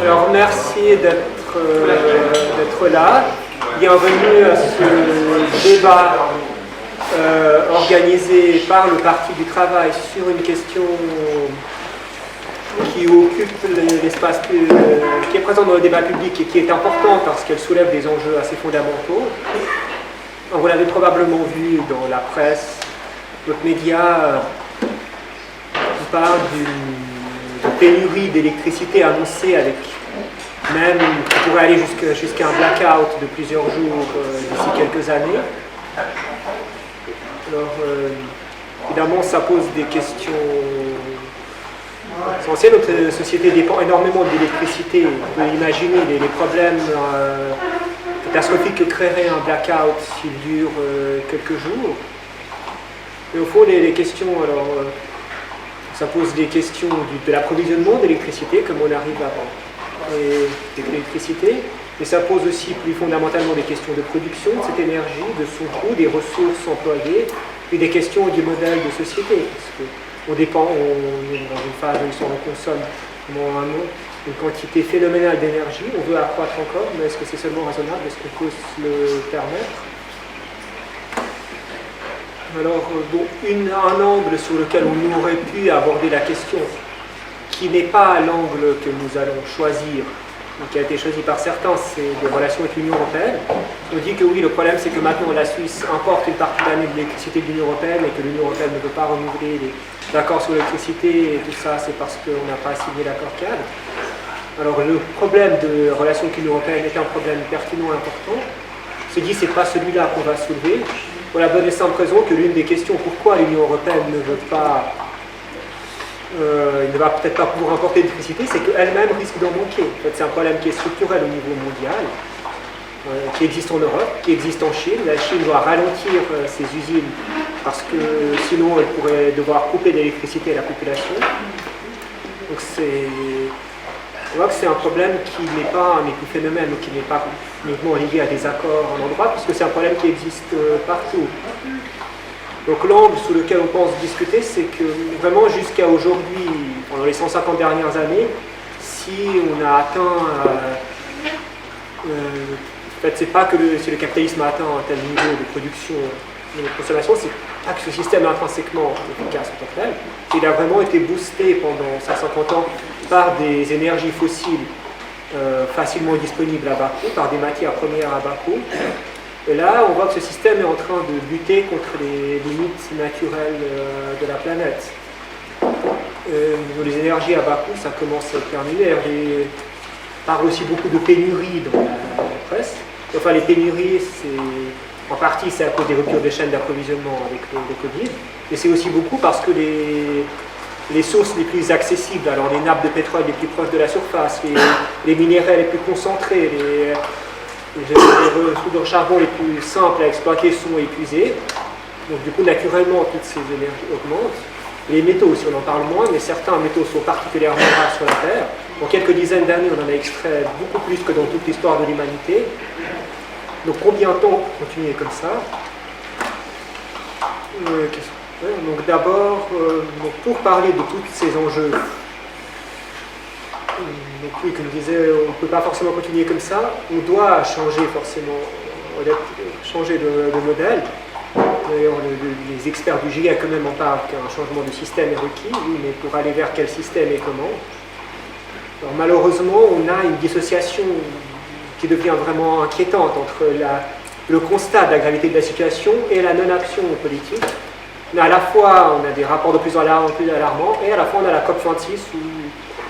Alors merci d'être là. Bienvenue à ce débat organisé par le Parti du Travail sur une question qui occupe l'espace, qui est présente dans le débat public et qui est importante parce qu'elle soulève des enjeux assez fondamentaux. Donc, vous l'avez probablement vu dans la presse, d'autres médias qui parlent d'une pénurie d'électricité annoncée avec même qui pourrait aller jusqu'à un blackout de plusieurs jours d'ici quelques années. Alors, évidemment, ça pose des questions essentielles. Notre société dépend énormément de l'électricité. Vous pouvez imaginer les problèmes catastrophiques que créerait un blackout s'il dure quelques jours. Et au fond, les questions, alors, ça pose des questions de l'approvisionnement d'électricité, comme on arrive à l'électricité, mais ça pose aussi plus fondamentalement des questions de production de cette énergie, de son coût, des ressources employées, puis des questions du modèle de société, parce qu'on dépend, on est dans une phase où on consomme une quantité phénoménale d'énergie, on veut accroître encore, mais est-ce que c'est seulement raisonnable, est-ce qu'on peut se le permettre? Alors, un angle sur lequel on aurait pu aborder la question, qui n'est pas l'angle que nous allons choisir, qui a été choisi par certains, c'est des relations avec l'Union européenne. On dit que oui, le problème c'est que maintenant la Suisse importe une partie de l'année de l'électricité de l'Union européenne et que l'Union européenne ne peut pas renouveler les accords sur l'électricité et tout ça, c'est parce qu'on n'a pas signé l'accord cadre. Alors le problème de relation avec l'Union européenne est un problème pertinent et important. On se dit c'est pas celui-là qu'on va soulever, pour la bonne et simple raison que l'une des questions pourquoi l'Union européenne ne veut pas il ne va peut-être pas pouvoir importer l'électricité, c'est qu'elle-même risque d'en manquer. En fait, c'est un problème qui est structurel au niveau mondial, qui existe en Europe, qui existe en Chine. La Chine doit ralentir ses usines parce que sinon elle pourrait devoir couper l'électricité à la population. Donc on voit que c'est un problème qui n'est pas un épiphénomène, ou qui n'est pas uniquement lié à des accords en droit, puisque c'est un problème qui existe partout. Donc l'angle sous lequel on pense discuter, c'est que vraiment jusqu'à aujourd'hui, pendant les 150 dernières années, si on a atteint... en fait, c'est pas que si le capitalisme a atteint un tel niveau de production et de consommation, c'est pas que ce système est intrinsèquement efficace en tant que tel. Il a vraiment été boosté pendant 150 ans par des énergies fossiles facilement disponibles à bas coût, par des matières premières à bas coût. Et là, on voit que ce système est en train de lutter contre les limites naturelles de la planète. Les énergies à bas coût, ça commence à être terminé. On parle aussi beaucoup de pénuries dans la presse. Enfin, les pénuries, en partie, c'est à cause des ruptures des chaînes d'approvisionnement avec le Covid. Mais c'est aussi beaucoup parce que les sources les plus accessibles, alors les nappes de pétrole les plus proches de la surface, les minéraux les plus concentrés, les ressources de charbon les plus simples à exploiter sont épuisées. Donc du coup, naturellement, toutes ces énergies augmentent. Les métaux aussi, on en parle moins, mais certains métaux sont particulièrement rares sur la Terre. En quelques dizaines d'années, on en a extrait beaucoup plus que dans toute l'histoire de l'humanité. Donc combien de temps continuer comme ça? Donc d'abord, pour parler de tous ces enjeux, donc oui, comme je disais, on ne peut pas forcément continuer comme ça, on doit changer forcément, changer de modèle. D'ailleurs, les experts du GIEC quand même en parlent qu'un changement de système est requis, oui, mais pour aller vers quel système et comment. Alors malheureusement, on a une dissociation qui devient vraiment inquiétante entre le constat de la gravité de la situation et la non-action politique. Mais à la fois, on a des rapports de plus en plus alarmants, et à la fois, on a la COP26 où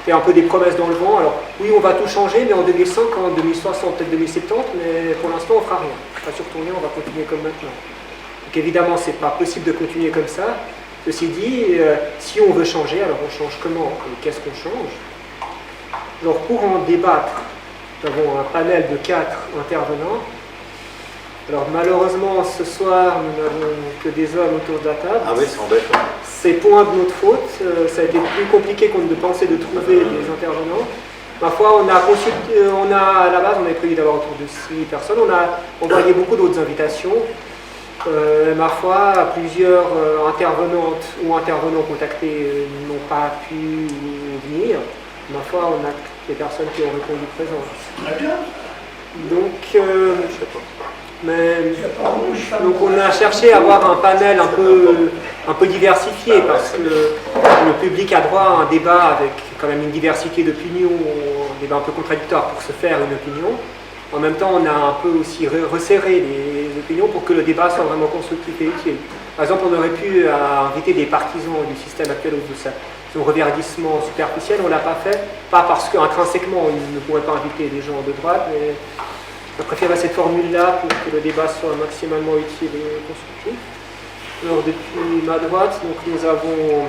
il y a un peu des promesses dans le vent. Alors, oui, on va tout changer, mais en 2050, en 2060, peut-être 2070, mais pour l'instant, on ne fera rien. On ne va pas surtout rien, on va continuer comme maintenant. Donc, évidemment, ce n'est pas possible de continuer comme ça. Ceci dit, si on veut changer, alors on change comment? Et qu'est-ce qu'on change? Alors, pour en débattre, nous avons un panel de 4 intervenants. Alors malheureusement, ce soir, nous n'avons que des hommes autour de la table. Ah oui, c'est embêtant. C'est point de notre faute. Ça a été plus compliqué qu'on ne pensait de trouver des intervenants. Parfois, à la base, on avait prévu d'avoir autour de 6 personnes. On a envoyé beaucoup d'autres invitations. Ma foi, plusieurs intervenantes ou intervenants contactés n'ont pas pu venir. Ma foi, on a les personnes qui ont répondu présentes. Très bien. Donc, donc on a cherché à avoir un panel un peu diversifié parce que le public a droit à un débat avec quand même une diversité d'opinions, un débat un peu contradictoire pour se faire une opinion. En même temps, on a un peu aussi resserré les opinions pour que le débat soit vraiment constructif et utile. Par exemple, on aurait pu inviter des partisans du système actuel ou de son reverdissement superficiel, on ne l'a pas fait, pas parce qu'intrinsèquement ils ne pourraient pas inviter des gens de droite, mais on a préféré cette formule-là pour que le débat soit maximalement utile et constructif. Alors depuis ma droite, donc, nous avons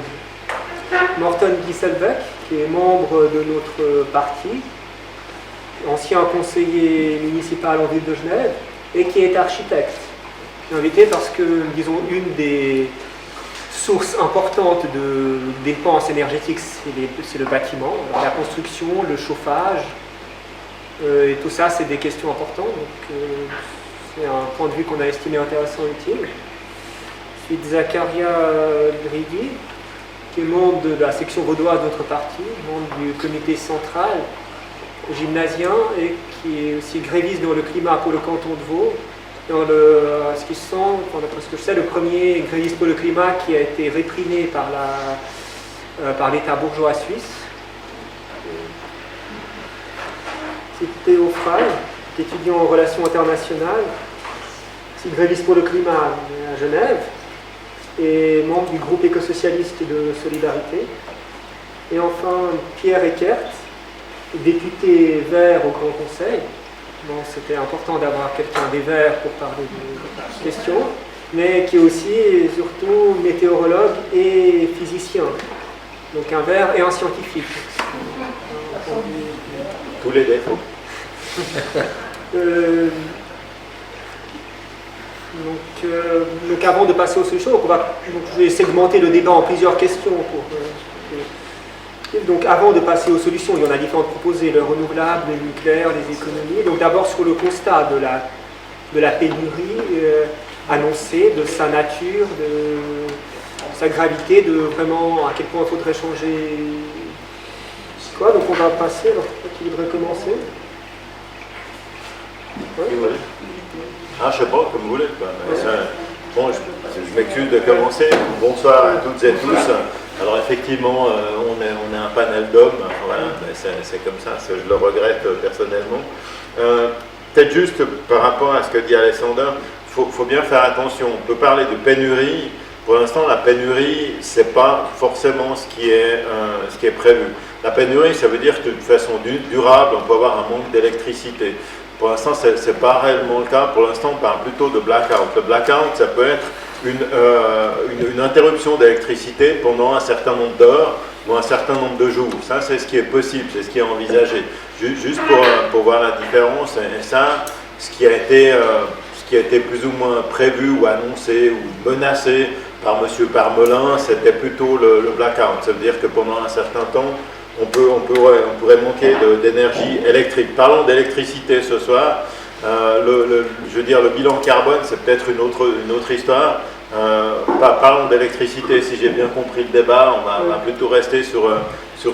Morten Gisselbeck, qui est membre de notre parti, ancien conseiller municipal en ville de Genève, et qui est architecte. Je l'ai invité parce que, disons, une des sources importantes de dépenses énergétiques, c'est le bâtiment, alors, la construction, le chauffage, et tout ça, c'est des questions importantes. Donc, c'est un point de vue qu'on a estimé intéressant et utile. Ensuite, Zakaria Dridi, qui est membre de la section vaudoise de notre parti, membre du comité central, gymnasien, et qui est aussi gréviste dans le climat pour le canton de Vaud. Dans ce qui se sent, d'après ce que je sais, le premier gréviste pour le climat qui a été réprimé par l'État bourgeois suisse. C'est Théo Frey, qui est étudiant en relations internationales, c'est gréviste pour le climat à Genève, et membre du groupe écosocialiste de Solidarité. Et enfin, Pierre Eckert, député vert au Grand Conseil. Bon, c'était important d'avoir quelqu'un des Verts pour parler de questions, mais qui est aussi et surtout météorologue et physicien. Donc un Vert et un scientifique. Tous les défauts. Donc avant de passer aux solutions, je vais segmenter le débat en plusieurs questions. Donc avant de passer aux solutions, il y en a différentes proposées, le renouvelable, le nucléaire, les économies. Donc d'abord sur le constat de la pénurie annoncée, de sa nature, de sa gravité, de vraiment à quel point il faudrait changer quoi. Donc on va passer, alors qui voudrait commencer? Ouais. Ah, je sais pas, comme vous voulez. Bon, je m'excuse de commencer. Bonsoir à toutes et tous. Alors effectivement, on est un panel d'hommes, voilà, c'est comme ça, je le regrette personnellement. Peut-être juste par rapport à ce que dit Alexander, il faut bien faire attention. On peut parler de pénurie. Pour l'instant, la pénurie, c'est pas forcément ce qui est prévu. La pénurie, ça veut dire que de façon durable, on peut avoir un manque d'électricité. Pour l'instant, ce n'est pas réellement le cas. Pour l'instant, on parle plutôt de blackout. Le blackout, ça peut être une interruption d'électricité pendant un certain nombre d'heures ou un certain nombre de jours. Ça, c'est ce qui est possible, c'est ce qui est envisagé. Juste pour voir la différence, et ça, ce qui a été plus ou moins prévu ou annoncé ou menacé par M. Parmelin, c'était plutôt le blackout. Ça veut dire que pendant un certain temps, on pourrait manquer d'énergie électrique. Parlons d'électricité ce soir. Je veux dire, le bilan carbone, c'est peut-être une autre histoire. Parlons d'électricité, si j'ai bien compris le débat, on va plutôt rester sur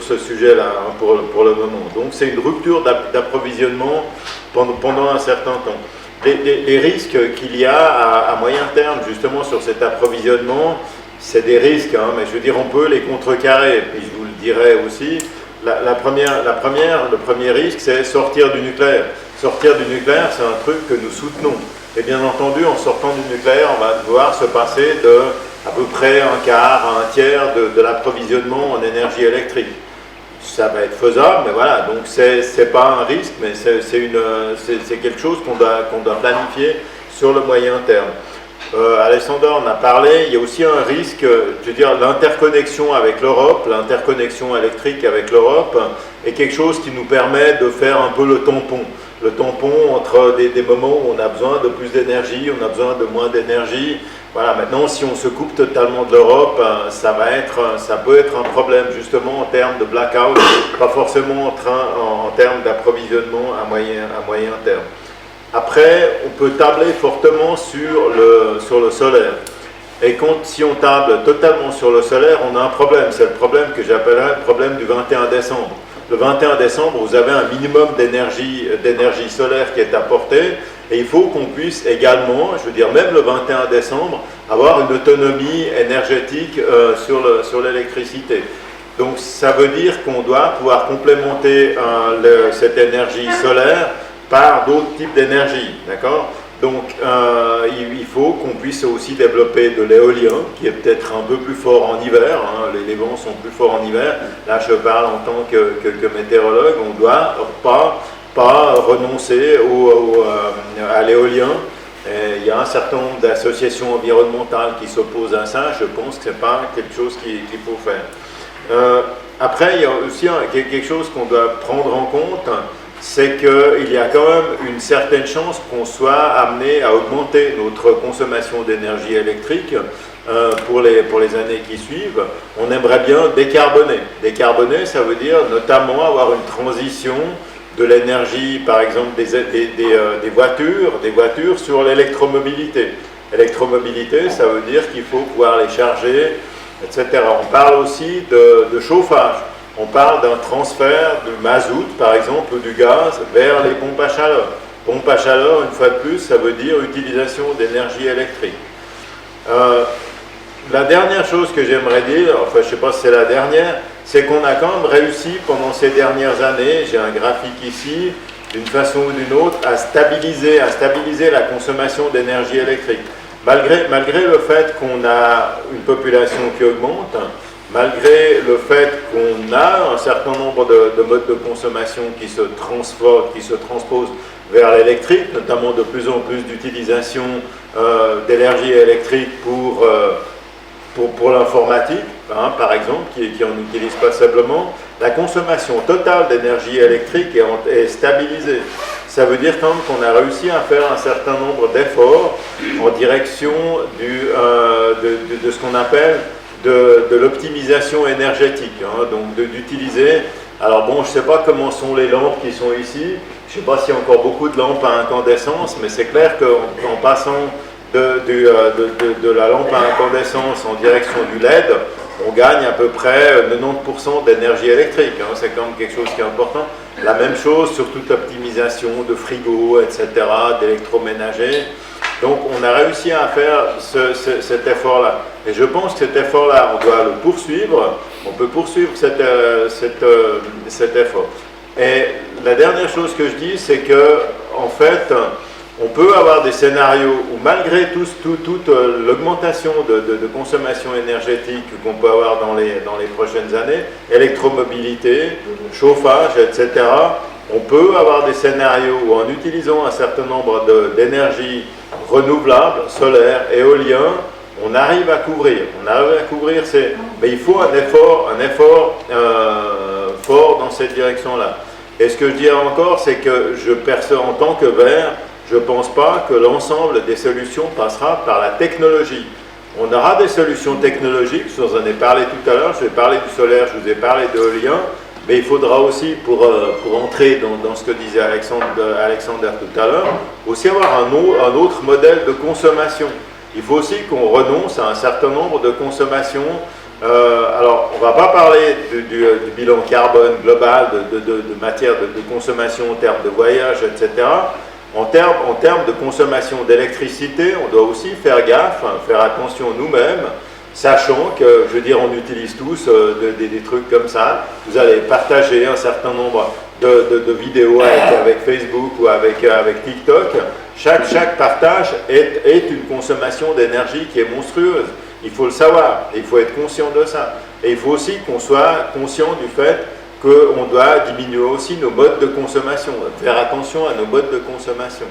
ce sujet-là hein, pour le moment. Donc c'est une rupture d'approvisionnement pendant un certain temps. Les risques qu'il y a à moyen terme, justement, sur cet approvisionnement, c'est des risques, hein, mais je veux dire, on peut les contrecarrer. Et puis je vous le dirai aussi, le premier risque, c'est sortir du nucléaire. Sortir du nucléaire, c'est un truc que nous soutenons. Et bien entendu, en sortant du nucléaire, on va devoir se passer de à peu près un quart à un tiers de l'approvisionnement en énergie électrique. Ça va être faisable, mais voilà, donc c'est pas un risque, mais c'est quelque chose qu'on doit planifier sur le moyen terme. Alexander en a parlé, il y a aussi un risque, je veux dire, l'interconnexion avec l'Europe, l'interconnexion électrique avec l'Europe est quelque chose qui nous permet de faire un peu le tampon entre des moments où on a besoin de plus d'énergie, on a besoin de moins d'énergie. Voilà, maintenant, si on se coupe totalement de l'Europe, ça peut être un problème, justement, en termes de blackout, pas forcément en termes d'approvisionnement à moyen terme. Après, on peut tabler fortement sur le solaire. Et si on table totalement sur le solaire, on a un problème. C'est le problème que j'appellerais le problème du 21 décembre. le 21 décembre, vous avez un minimum d'énergie solaire qui est apporté, et il faut qu'on puisse également, je veux dire même le 21 décembre, avoir une autonomie énergétique sur l'électricité. Donc ça veut dire qu'on doit pouvoir complémenter cette énergie solaire par d'autres types d'énergie, d'accord? Donc il faut qu'on puisse aussi développer de l'éolien, qui est peut-être un peu plus fort en hiver, hein, les vents sont plus forts en hiver. Là je parle en tant que météorologue, on ne doit pas renoncer à l'éolien. Il y a un certain nombre d'associations environnementales qui s'opposent à ça, je pense que ce n'est pas quelque chose qu'il faut faire. Après, il y a aussi quelque chose qu'on doit prendre en compte, c'est qu'il y a quand même une certaine chance qu'on soit amené à augmenter notre consommation d'énergie électrique pour les années qui suivent. On aimerait bien décarboner. Décarboner, ça veut dire notamment avoir une transition de l'énergie, par exemple des voitures sur l'électromobilité. Électromobilité, ça veut dire qu'il faut pouvoir les charger, etc. On parle aussi de chauffage. On parle d'un transfert du mazout, par exemple, ou du gaz, vers les pompes à chaleur. Pompe à chaleur, une fois de plus, ça veut dire utilisation d'énergie électrique. La dernière chose que j'aimerais dire, enfin je ne sais pas si c'est la dernière, c'est qu'on a quand même réussi pendant ces dernières années, j'ai un graphique ici, d'une façon ou d'une autre, à stabiliser la consommation d'énergie électrique. Malgré le fait qu'on a une population qui augmente, malgré le fait qu'on a un certain nombre de modes de consommation qui se transposent vers l'électrique, notamment de plus en plus d'utilisation d'énergie électrique pour l'informatique, hein, par exemple, qui n'en utilise pas simplement, la consommation totale d'énergie électrique est stabilisée. Ça veut dire quand même qu'on a réussi à faire un certain nombre d'efforts en direction de ce qu'on appelle de l'optimisation énergétique, hein, donc d'utiliser. Alors bon, je ne sais pas comment sont les lampes qui sont ici, je ne sais pas s'il y a encore beaucoup de lampes à incandescence, mais c'est clair qu'en passant de la lampe à incandescence en direction du LED, on gagne à peu près 90% d'énergie électrique, hein, c'est quand même quelque chose qui est important. La même chose sur toute optimisation de frigo, etc., d'électroménager. Donc on a réussi à faire cet effort-là. Et je pense que cet effort-là, on doit le poursuivre, on peut poursuivre cet effort. Et la dernière chose que je dis, c'est que, en fait, on peut avoir des scénarios où malgré toute l'augmentation de consommation énergétique qu'on peut avoir dans les prochaines années, électromobilité, chauffage, etc., on peut avoir des scénarios où en utilisant un certain nombre d'énergies renouvelables, solaires, éolien, on arrive à couvrir. Mais il faut un effort fort dans cette direction-là. Et ce que je dirais encore, c'est que je perçois en tant que vert, je ne pense pas que l'ensemble des solutions passera par la technologie. On aura des solutions technologiques, je vous en ai parlé tout à l'heure, je vais parler du solaire, je vous ai parlé d'éolien, mais il faudra aussi, pour entrer dans ce que disait Alexander tout à l'heure, aussi avoir un autre modèle de consommation. Il faut aussi qu'on renonce à un certain nombre de consommations. Alors, on ne va pas parler du bilan carbone global de matière de consommation en termes de voyage, etc. En termes de consommation d'électricité, on doit aussi faire gaffe, faire attention nous-mêmes, sachant que, je veux dire, on utilise tous des trucs comme ça. Vous allez partager un certain nombre de vidéos avec Facebook ou avec TikTok. Chaque partage est une consommation d'énergie qui est monstrueuse. Il faut le savoir, il faut être conscient de ça. Et il faut aussi qu'on soit conscient du fait qu'on doit diminuer aussi nos modes de consommation, faire attention à nos modes de consommation.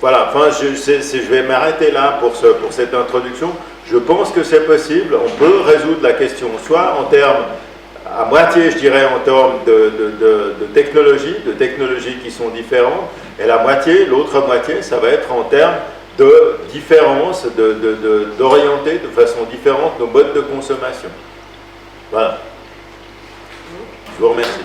Voilà, enfin, je vais m'arrêter là pour cette introduction. Je pense que c'est possible, on peut résoudre la question, soit en termes, à moitié, je dirais, en termes de technologies qui sont différentes, et l'autre moitié, ça va être en termes de différence, d'orienter de façon différente nos modes de consommation. Voilà. Je vous remercie.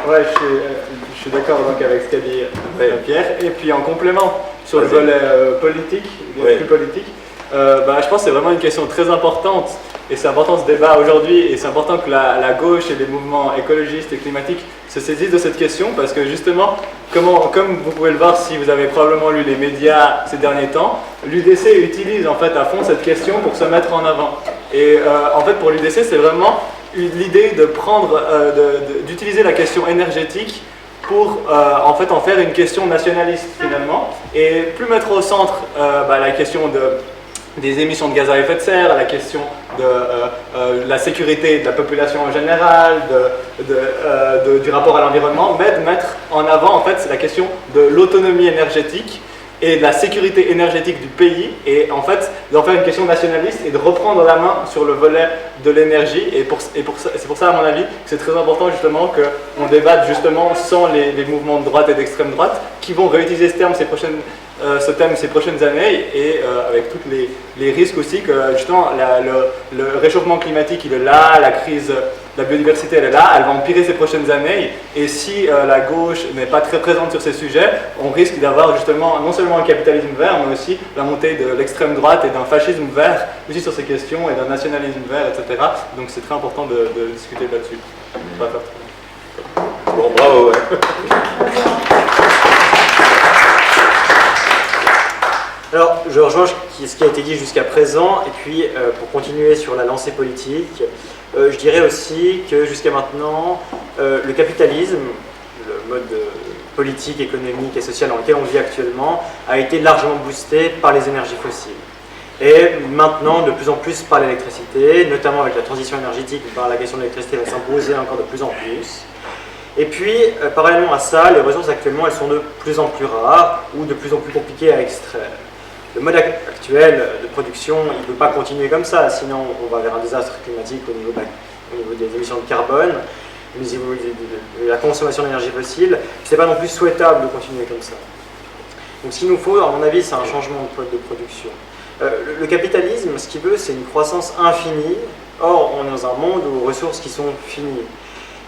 Ouais, je suis d'accord donc avec ce qu'a dit Pierre. Et puis en complément sur le volet politique, plus politique, Je pense que c'est vraiment une question très importante, et c'est important ce débat aujourd'hui, et c'est important que la gauche et les mouvements écologistes et climatiques se saisissent de cette question, parce que justement, comme vous pouvez le voir si vous avez probablement lu les médias ces derniers temps, l'UDC utilise en fait à fond cette question pour se mettre en avant. Et en fait pour l'UDC c'est vraiment l'idée de d'utiliser la question énergétique pour en fait en faire une question nationaliste finalement, et plus mettre au centre la question des émissions de gaz à effet de serre, la question de la sécurité de la population en général, du rapport à l'environnement, mais de mettre en avant en fait la question de l'autonomie énergétique et de la sécurité énergétique du pays, et en fait d'en faire une question nationaliste et de reprendre la main sur le volet de l'énergie. Et c'est pour ça à mon avis que c'est très important justement qu'on débatte justement sans les mouvements de droite et d'extrême droite qui vont réutiliser ce thème ces prochaines années, et avec tous les risques aussi que justement le réchauffement climatique il est là, la crise de la biodiversité elle est là, elle va empirer ces prochaines années, et si la gauche n'est pas très présente sur ces sujets, on risque d'avoir justement non seulement un capitalisme vert, mais aussi la montée de l'extrême droite et d'un fascisme vert aussi sur ces questions, et d'un nationalisme vert, etc. Donc c'est très important de discuter là-dessus. Bon, bravo. Ouais. Alors, je rejoins ce qui a été dit jusqu'à présent, et puis pour continuer sur la lancée politique, je dirais aussi que jusqu'à maintenant, le capitalisme, le mode politique, économique et social dans lequel on vit actuellement, a été largement boosté par les énergies fossiles. Et maintenant, de plus en plus par l'électricité, notamment avec la transition énergétique, la question de l'électricité va s'imposer encore de plus en plus. Et puis, parallèlement à ça, les ressources actuellement, elles sont de plus en plus rares ou de plus en plus compliquées à extraire. Le mode actuel de production, il ne peut pas continuer comme ça, sinon on va vers un désastre climatique au niveau des émissions de carbone, au niveau de la consommation d'énergie fossile. Ce n'est pas non plus souhaitable de continuer comme ça. Donc ce qu'il nous faut, à mon avis, c'est un changement de mode de production. Le capitalisme, ce qu'il veut, c'est une croissance infinie. Or, on est dans un monde aux ressources qui sont finies.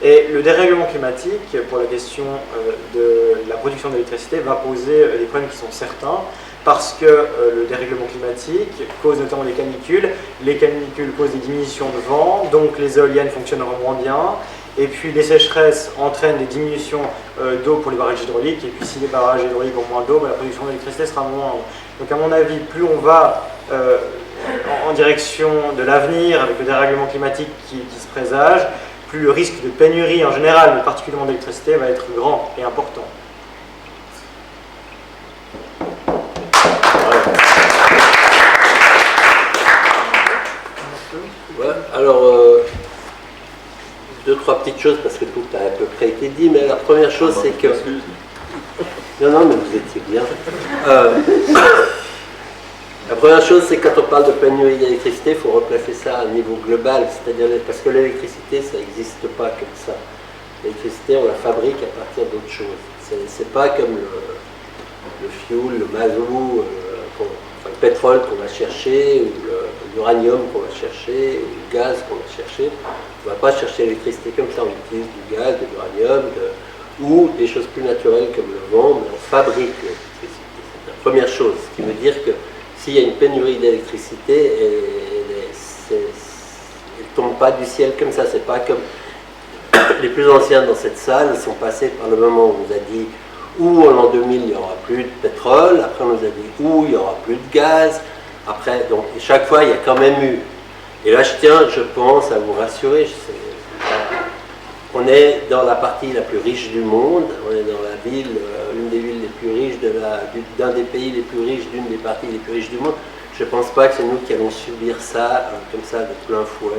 Et le dérèglement climatique, pour la question de la production d'électricité, va poser des problèmes qui sont certains, parce que le dérèglement climatique cause notamment des canicules. Les canicules causent des diminutions de vent, donc les éoliennes fonctionneront moins bien. Et puis les sécheresses entraînent des diminutions d'eau pour les barrages hydrauliques. Et puis si les barrages hydrauliques ont moins d'eau, la production d'électricité sera moindre. Donc à mon avis, plus on va en direction de l'avenir avec le dérèglement climatique qui se présage, plus le risque de pénurie en général, mais particulièrement d'électricité, va être grand et important. Ouais, alors, deux, trois petites choses, parce que tout a à peu près été dit, mais la première chose, c'est que... Non, mais vous étiez bien. La première chose, c'est que quand on parle de pénurie d'électricité, il faut replacer ça à un niveau global, c'est-à-dire parce que l'électricité, ça n'existe pas comme ça. L'électricité, on la fabrique à partir d'autres choses. C'est pas comme le fuel, le mazout, le pétrole qu'on va chercher, ou l'uranium qu'on va chercher, ou le gaz qu'on va chercher. On ne va pas chercher l'électricité comme ça, on utilise du gaz, de l'uranium, ou des choses plus naturelles comme le vent, mais on fabrique l'électricité. C'est la première chose, ce qui veut dire que s'il y a une pénurie d'électricité, elle ne tombe pas du ciel comme ça. C'est pas comme les plus anciens dans cette salle, ils sont passés par le moment où on nous a dit ou en l'an 2000 il n'y aura plus de pétrole, après on nous a dit ou il n'y aura plus de gaz, après, donc et chaque fois il y a quand même eu. Et là je tiens, je pense, à vous rassurer, on est dans la partie la plus riche du monde, on est dans la ville, l'une des villes les plus riches, d'un des pays les plus riches, d'une des parties les plus riches du monde. Je ne pense pas que c'est nous qui allons subir ça comme ça de plein fouet.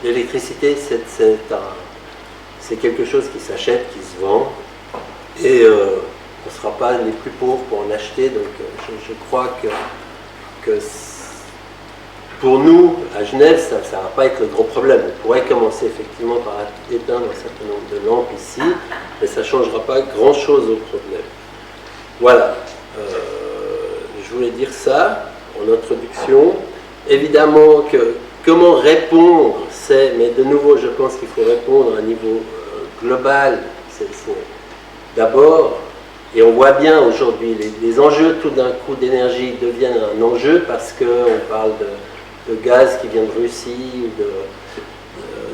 L'électricité, c'est quelque chose qui s'achète, qui se vend, et on ne sera pas les plus pauvres pour en acheter. Donc je crois que pour nous, à Genève, ça ne va pas être le gros problème. On pourrait commencer effectivement par éteindre un certain nombre de lampes ici, mais ça ne changera pas grand-chose au problème. Voilà. Je voulais dire ça en introduction. Évidemment que comment répondre, mais de nouveau, je pense qu'il faut répondre à un niveau global. D'abord, Et on voit bien aujourd'hui, les enjeux tout d'un coup d'énergie deviennent un enjeu parce qu'on parle de gaz qui vient de Russie ou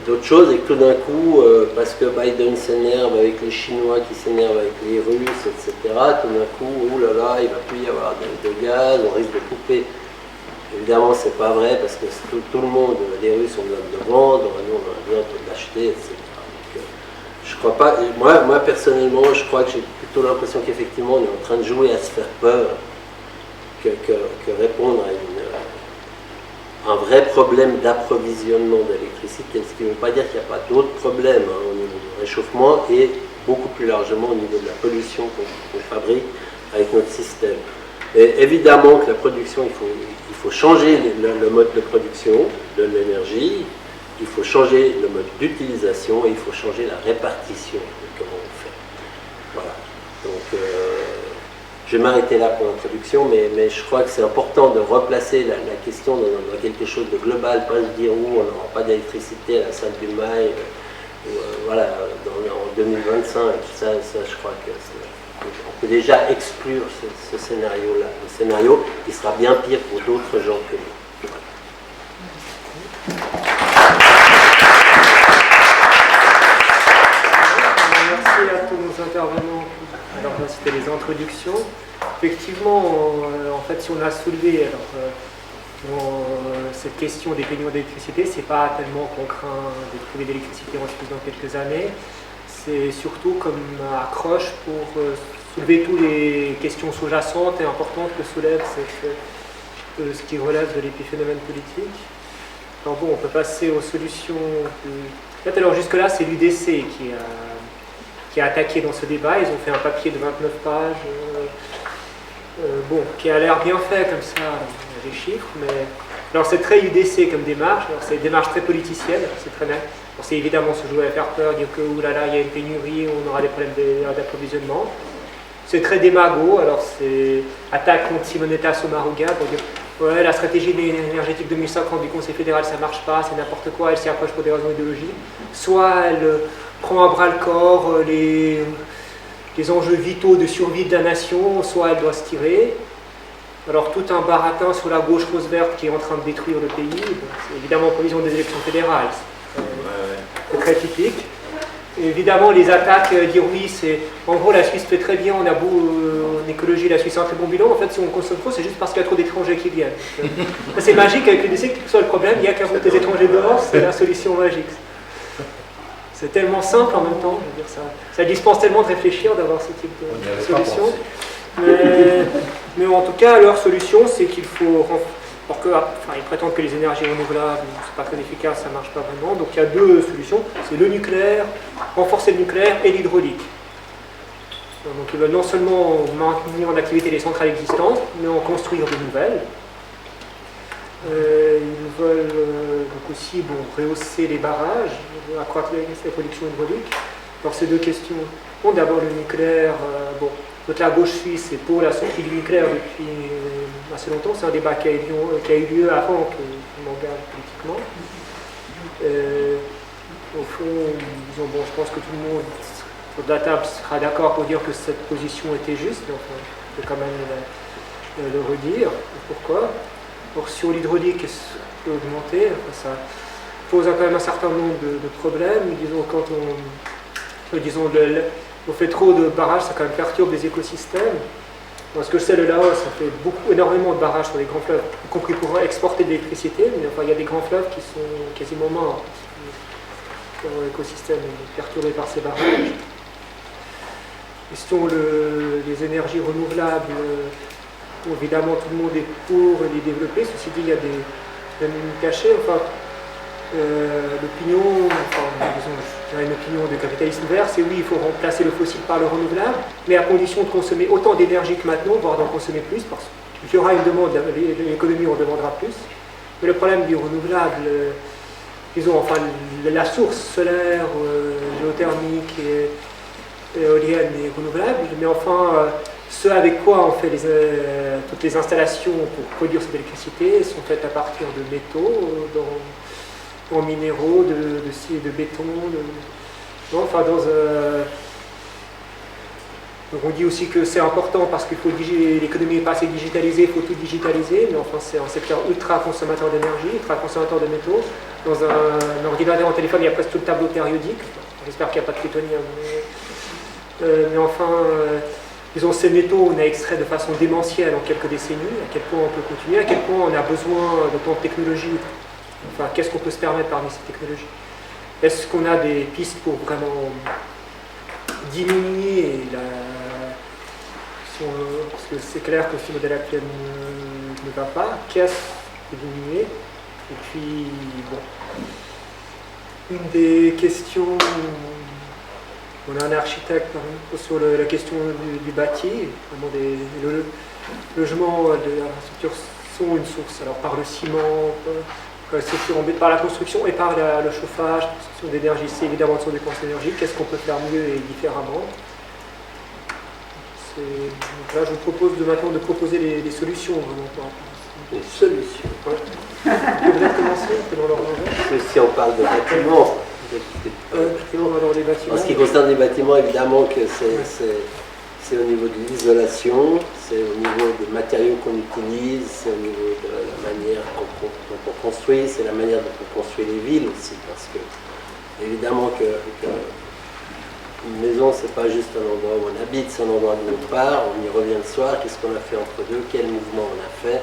d'autres choses, et que tout d'un coup, parce que Biden s'énerve avec les Chinois qui s'énervent avec les Russes, etc., tout d'un coup, oh là là, il ne va plus y avoir de gaz, on risque de couper. Évidemment, c'est pas vrai parce que tout le monde, les Russes ont besoin de le vendre, nous on a besoin de l'acheter, etc. Donc, je crois pas, moi personnellement, je crois que j'ai plutôt l'impression qu'effectivement on est en train de jouer à se faire peur que répondre à un vrai problème d'approvisionnement d'électricité, ce qui ne veut pas dire qu'il n'y a pas d'autres problèmes au niveau du réchauffement et beaucoup plus largement au niveau de la pollution qu'on fabrique avec notre système. Et évidemment que la production, il faut changer le mode de production de l'énergie, il faut changer le mode d'utilisation et il faut changer la répartition de comment on fait. Voilà. Donc, je vais m'arrêter là pour l'introduction, mais je crois que c'est important de replacer la question dans quelque chose de global, pas se dire où on n'aura pas d'électricité à la salle du Mail, voilà, en 2025. Ça, je crois que on peut déjà exclure ce scénario-là. Le scénario qui sera bien pire pour d'autres gens que nous. Merci à tous nos intervenants. Alors, c'était les introductions. Effectivement, en fait, si on a soulevé cette question des pénuries d'électricité, c'est pas tellement qu'on craint de trouver d'électricité en Suisse dans quelques années. C'est surtout comme accroche pour soulever toutes les questions sous-jacentes et importantes que soulève ce qui relève de l'épiphénomène politique. Alors bon, on peut passer aux solutions. En fait, alors jusque-là, c'est l'UDC qui a attaqué dans ce débat. Ils ont fait un papier de 29 pages, qui a l'air bien fait comme ça, il y a des chiffres, mais alors c'est très UDC comme démarche. Alors c'est une démarche très politicienne, c'est très net. C'est évidemment se jouer à faire peur, dire que oulala, il y a une pénurie, on aura des problèmes d'approvisionnement. C'est très démago, alors c'est attaque contre Simonetta Sommaruga pour dire ouais, la stratégie énergétique 2050 du Conseil fédéral ça marche pas, c'est n'importe quoi, elle s'y approche pour des raisons idéologiques. Soit elle prend à bras le corps les enjeux vitaux de survie de la nation, soit elle doit se tirer. Alors tout un baratin sur la gauche rose verte qui est en train de détruire le pays, c'est évidemment en prévision des élections fédérales. C'est très typique. Et évidemment, les attaques, dire oui, c'est en gros la Suisse fait très bien, on a beau en écologie, la Suisse a un très bon bilan. En fait, si on consomme trop, c'est juste parce qu'il y a trop d'étrangers qui viennent. C'est magique avec l'UDC, quel que soit le problème, il y a qu'à des étrangers dehors, c'est la solution magique. C'est tellement simple en même temps, je veux dire, ça dispense tellement de réfléchir d'avoir ce type de solution. Mais en tout cas, leur solution, c'est qu'il faut. Ils prétendent que les énergies renouvelables, c'est pas très efficace, ça marche pas vraiment. Donc il y a deux solutions, c'est le nucléaire, renforcer le nucléaire et l'hydraulique. Donc ils veulent non seulement maintenir en activité les centrales existantes, mais en construire de nouvelles. Ils veulent donc aussi rehausser les barrages, accroître la production hydraulique. Alors ces deux questions. Bon, d'abord le nucléaire, toute la gauche suisse est pour la sortie du nucléaire depuis assez longtemps. C'est un débat qui a eu lieu avant qu'on engage politiquement. Au fond, disons, je pense que tout le monde autour de la table sera d'accord pour dire que cette position était juste, mais enfin, je vais quand même le redire. Pourquoi? Or, sur l'hydraulique, est-ce peut augmenter? Ça pose quand même un certain nombre de problèmes. Disons, quand on fait trop de barrages, ça quand même perturbe les écosystèmes. Parce que je sais, le Laos, ça fait énormément de barrages sur les grands fleuves, y compris pour exporter de l'électricité, mais enfin, il y a des grands fleuves qui sont quasiment morts. Leur écosystème est perturbé par ces barrages. Question les énergies renouvelables, évidemment tout le monde est pour les développer, ceci dit il y a des limites cachées. L'opinion, une opinion de capitalisme vert, c'est oui, il faut remplacer le fossile par le renouvelable, mais à condition de consommer autant d'énergie que maintenant, voire d'en consommer plus, parce qu'il y aura une demande, l'économie en demandera plus. Mais le problème du renouvelable, la source solaire, géothermique et éolienne est renouvelable, mais enfin, ce avec quoi on fait toutes les installations pour produire cette électricité sont faites à partir de métaux, en minéraux, de béton, Donc on dit aussi que c'est important parce que l'économie n'est pas assez digitalisée, il faut tout digitaliser, mais enfin c'est un secteur ultra consommateur d'énergie, ultra consommateur de métaux. Dans un ordinateur, un téléphone, il y a presque tout le tableau périodique. J'espère qu'il n'y a pas de plutonium. Mais enfin, disons, ces métaux, on a extrait de façon démentielle en quelques décennies. À quel point on peut continuer, à quel point on a besoin de tant de technologies. Enfin, qu'est-ce qu'on peut se permettre parmi ces technologies? Est-ce qu'on a des pistes pour vraiment diminuer parce que c'est clair que ce modèle actuel ne va pas. Qu'est-ce que diminuer? Et puis, bon, une des questions, on a un architecte sur la question du bâti, vraiment le logement de l'infrastructure sont une source, alors par le ciment, par la construction et par le chauffage, la construction d'énergie, c'est évidemment sur des dépenses d'énergie. Qu'est-ce qu'on peut faire mieux et différemment? Donc là, je vous propose maintenant de proposer les solutions. Vraiment, les solutions. Ouais. Vous pouvez peut-être commencer selon leur langage. Si on parle de bâtiments, alors, les bâtiments. En ce qui concerne les bâtiments, évidemment que c'est au niveau de l'isolation, c'est au niveau des matériaux qu'on utilise, c'est au niveau de la manière dont on construit, c'est la manière dont on construit les villes aussi, parce que évidemment que une maison, c'est pas juste un endroit où on habite, c'est un endroit où on part, on y revient le soir, qu'est-ce qu'on a fait entre deux, quel mouvement on a fait,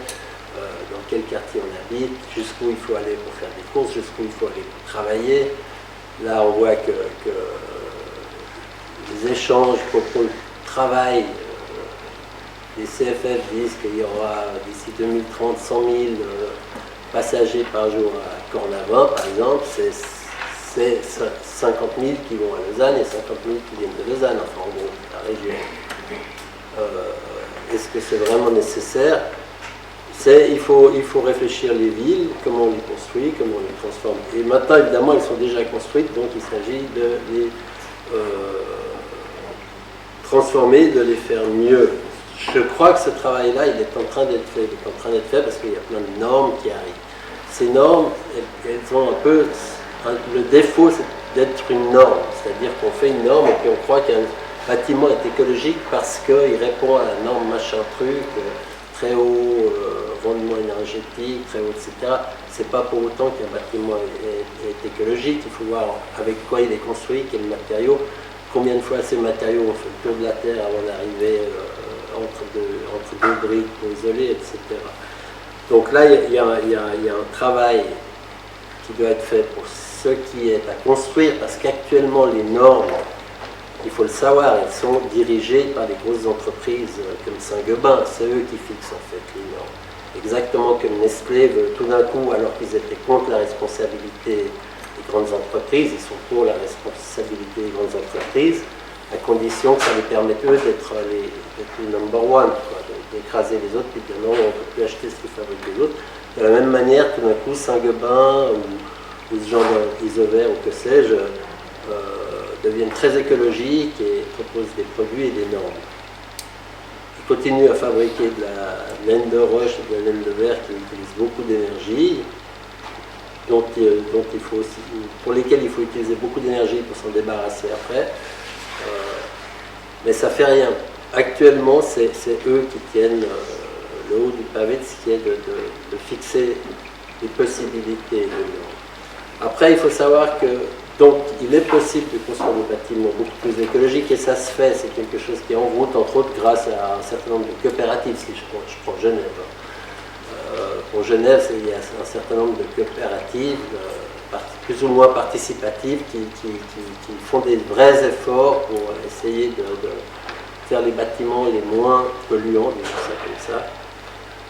dans quel quartier on habite, jusqu'où il faut aller pour faire des courses, jusqu'où il faut aller pour travailler. Là, on voit que les échanges pour le travail, les CFF disent qu'il y aura d'ici 2030 100 000 passagers par jour à Cornavin, par exemple, c'est 50 000 qui vont à Lausanne et 50 000 qui viennent de Lausanne, enfin en gros, la région. Est-ce que c'est vraiment nécessaire? Il faut réfléchir les villes, comment on les construit, comment on les transforme. Et maintenant, évidemment, elles sont déjà construites, donc il s'agit de les transformer, de les faire mieux. Je crois que ce travail-là, il est en train d'être fait. Il est en train d'être fait parce qu'il y a plein de normes qui arrivent. Ces normes, elles ont un peu... Le défaut, c'est d'être une norme. C'est-à-dire qu'on fait une norme et puis on croit qu'un bâtiment est écologique parce qu'il répond à la norme machin truc, très haut rendement énergétique, très haut, etc. C'est pas pour autant qu'un bâtiment est écologique. Il faut voir avec quoi il est construit, quels matériaux, combien de fois ces matériaux ont fait le tour de la Terre avant d'arriver entre deux briques pour isoler, etc. Donc là, il y a un travail qui doit être fait pour ce qui est à construire, parce qu'actuellement, les normes, il faut le savoir, elles sont dirigées par les grosses entreprises comme Saint-Gobain. C'est eux qui fixent en fait les normes. Exactement comme Nestlé veut tout d'un coup, alors qu'ils étaient contre la responsabilité des grandes entreprises, ils sont pour la responsabilité des grandes entreprises, à condition que ça les permette eux d'être les number one, d'écraser les autres, puis de dire non, on ne peut plus acheter ce que fabriquent les autres. De la même manière, tout d'un coup, Saint-Gobain ou ce genre d'Isover ou que sais-je deviennent très écologiques et proposent des produits et des normes. Ils continuent à fabriquer de la laine de roche et de la laine de verre qui utilisent beaucoup d'énergie, pour lesquels il faut utiliser beaucoup d'énergie pour s'en débarrasser après. Mais ça ne fait rien. Actuellement, c'est eux qui tiennent le haut du pavé de ce qui est de fixer les possibilités de normes. Après, il faut savoir que donc, il est possible de construire des bâtiments beaucoup plus écologiques et ça se fait. C'est quelque chose qui est en route, entre autres, grâce à un certain nombre de coopératives. Si je prends Genève. Pour Genève, il y a un certain nombre de coopératives, plus ou moins participatives, qui font des vrais efforts pour essayer de faire les bâtiments les moins polluants, disons ça comme ça.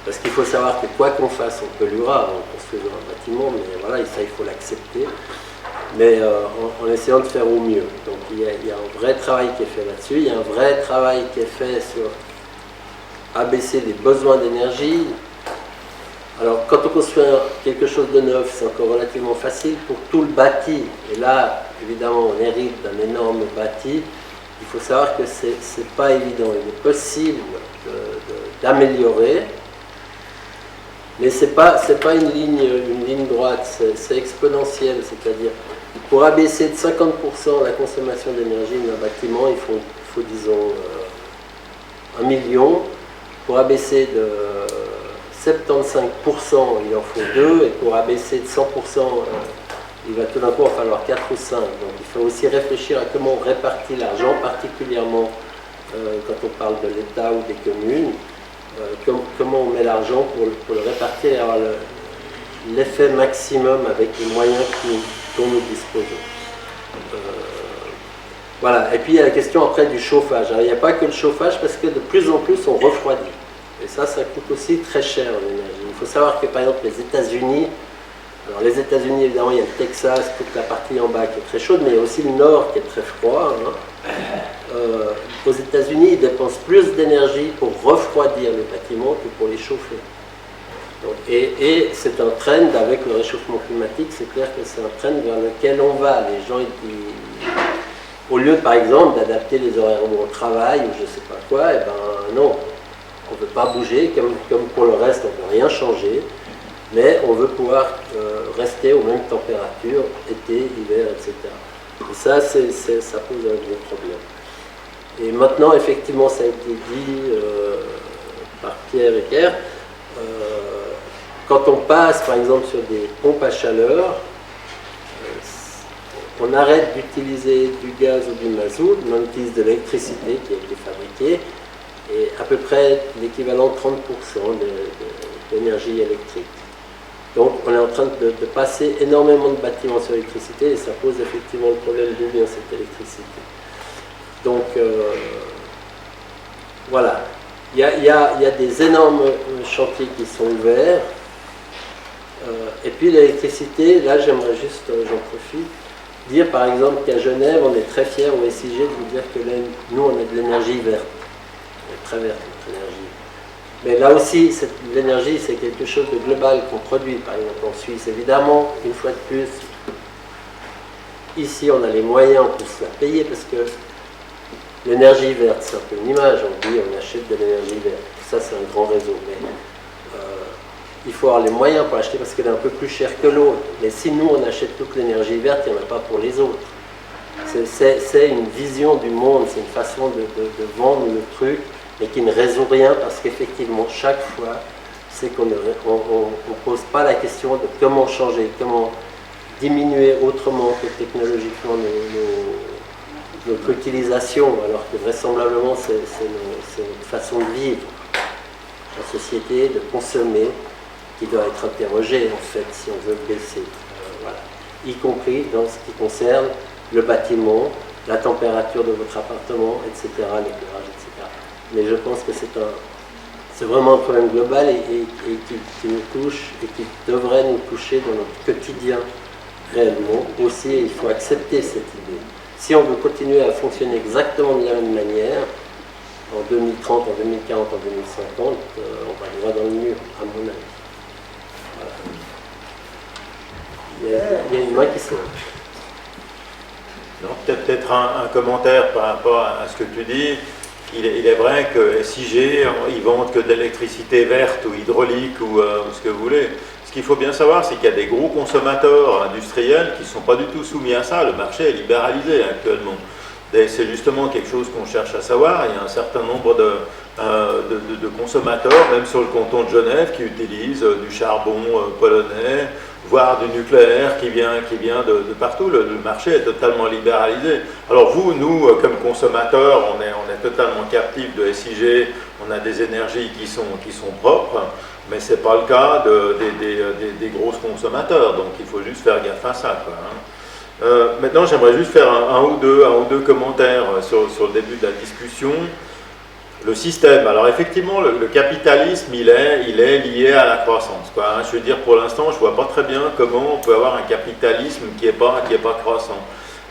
Parce qu'il faut savoir que quoi qu'on fasse, on polluera en construisant un bâtiment, mais voilà, ça il faut l'accepter. Mais en essayant de faire au mieux. Donc il y a un vrai travail qui est fait là-dessus, il y a un vrai travail qui est fait sur abaisser les besoins d'énergie. Alors quand on construit quelque chose de neuf, c'est encore relativement facile pour tout le bâti. Et là, évidemment, on hérite d'un énorme bâti. Il faut savoir que c'est pas évident. Il est possible d'améliorer, mais c'est pas une ligne droite, c'est exponentiel. C'est-à-dire, pour abaisser de 50% la consommation d'énergie d'un bâtiment, il faut disons, 1 million. Pour abaisser de 75%, il en faut 2, et pour abaisser de 100%, il va tout d'un coup en falloir 4 ou 5. Donc il faut aussi réfléchir à comment on répartit l'argent, particulièrement quand on parle de l'État ou des communes, comment on met l'argent pour le répartir et avoir l'effet maximum avec les moyens dont nous disposons. Voilà, et puis il y a la question après du chauffage. Alors, il n'y a pas que le chauffage, parce que de plus en plus on refroidit. Et ça coûte aussi très cher l'énergie. Il faut savoir que par exemple les États-Unis, alors les États-Unis évidemment il y a le Texas, toute la partie en bas qui est très chaude, mais il y a aussi le nord qui est très froid. Aux États-Unis ils dépensent plus d'énergie pour refroidir les bâtiments que pour les chauffer. Donc, et c'est un trend avec le réchauffement climatique, c'est clair que c'est un trend vers lequel on va. Les gens au lieu par exemple d'adapter les horaires où on travaille ou je ne sais pas quoi, eh ben non. On ne veut pas bouger, comme pour le reste, on ne veut rien changer, mais on veut pouvoir rester aux mêmes températures, été, hiver, etc. Et ça, ça pose un gros problème. Et maintenant, effectivement, ça a été dit par Pierre Eckert, quand on passe, par exemple, sur des pompes à chaleur, on arrête d'utiliser du gaz ou du mazout, mais on utilise de l'électricité qui a été fabriquée, et à peu près l'équivalent de 30% d'énergie électrique. Donc on est en train de passer énormément de bâtiments sur l'électricité et ça pose effectivement le problème d'où vient cette électricité. Donc voilà, il y a des énormes chantiers qui sont ouverts. Et puis l'électricité, là j'aimerais juste, j'en profite, dire par exemple qu'à Genève on est très fiers au SIG de vous dire que nous on a de l'énergie verte. Très verte notre énergie. Mais là aussi, l'énergie, c'est quelque chose de global qu'on produit, par exemple en Suisse. Évidemment, une fois de plus, ici on a les moyens, on peut se la payer parce que l'énergie verte, c'est un peu une image. On dit on achète de l'énergie verte. Ça, c'est un grand réseau. Mais il faut avoir les moyens pour l'acheter parce qu'elle est un peu plus chère que l'autre. Mais si nous, on achète toute l'énergie verte, il n'y en a pas pour les autres. C'est une vision du monde, c'est une façon de vendre le truc, mais qui ne résout rien parce qu'effectivement, chaque fois, c'est qu'on ne pose pas la question de comment changer, comment diminuer autrement que technologiquement notre utilisation, alors que vraisemblablement, c'est notre façon de vivre en société, de consommer, qui doit être interrogée, en fait, si on veut baisser. Voilà. Y compris dans ce qui concerne le bâtiment, la température de votre appartement, etc., l'éclairage, etc. Mais je pense que c'est vraiment un problème global et qui nous touche et qui devrait nous toucher dans notre quotidien réellement. Aussi, il faut accepter cette idée. Si on veut continuer à fonctionner exactement de la même manière, en 2030, en 2040, en 2050, on va droit dans le mur, à mon avis. Voilà. Il y a une main qui se lève. Peut-être un commentaire par rapport à ce que tu dis. Il est vrai que SIG, ils vendent que de l'électricité verte ou hydraulique ou ce que vous voulez. Ce qu'il faut bien savoir, c'est qu'il y a des gros consommateurs industriels qui ne sont pas du tout soumis à ça. Le marché est libéralisé actuellement. Et c'est justement quelque chose qu'on cherche à savoir. Il y a un certain nombre de consommateurs, même sur le canton de Genève, qui utilisent du charbon polonais, voire du nucléaire qui vient de partout. Le marché est totalement libéralisé. Alors nous, comme consommateurs, on est totalement captifs de SIG, on a des énergies qui sont propres, mais ce n'est pas le cas des gros consommateurs, donc il faut juste faire gaffe à ça, quoi, hein. Maintenant, j'aimerais juste faire un ou deux commentaires sur le début de la discussion. Le système, alors effectivement, le capitalisme, il est lié à la croissance, quoi, hein. Je veux dire, pour l'instant, je ne vois pas très bien comment on peut avoir un capitalisme qui n'est pas croissant.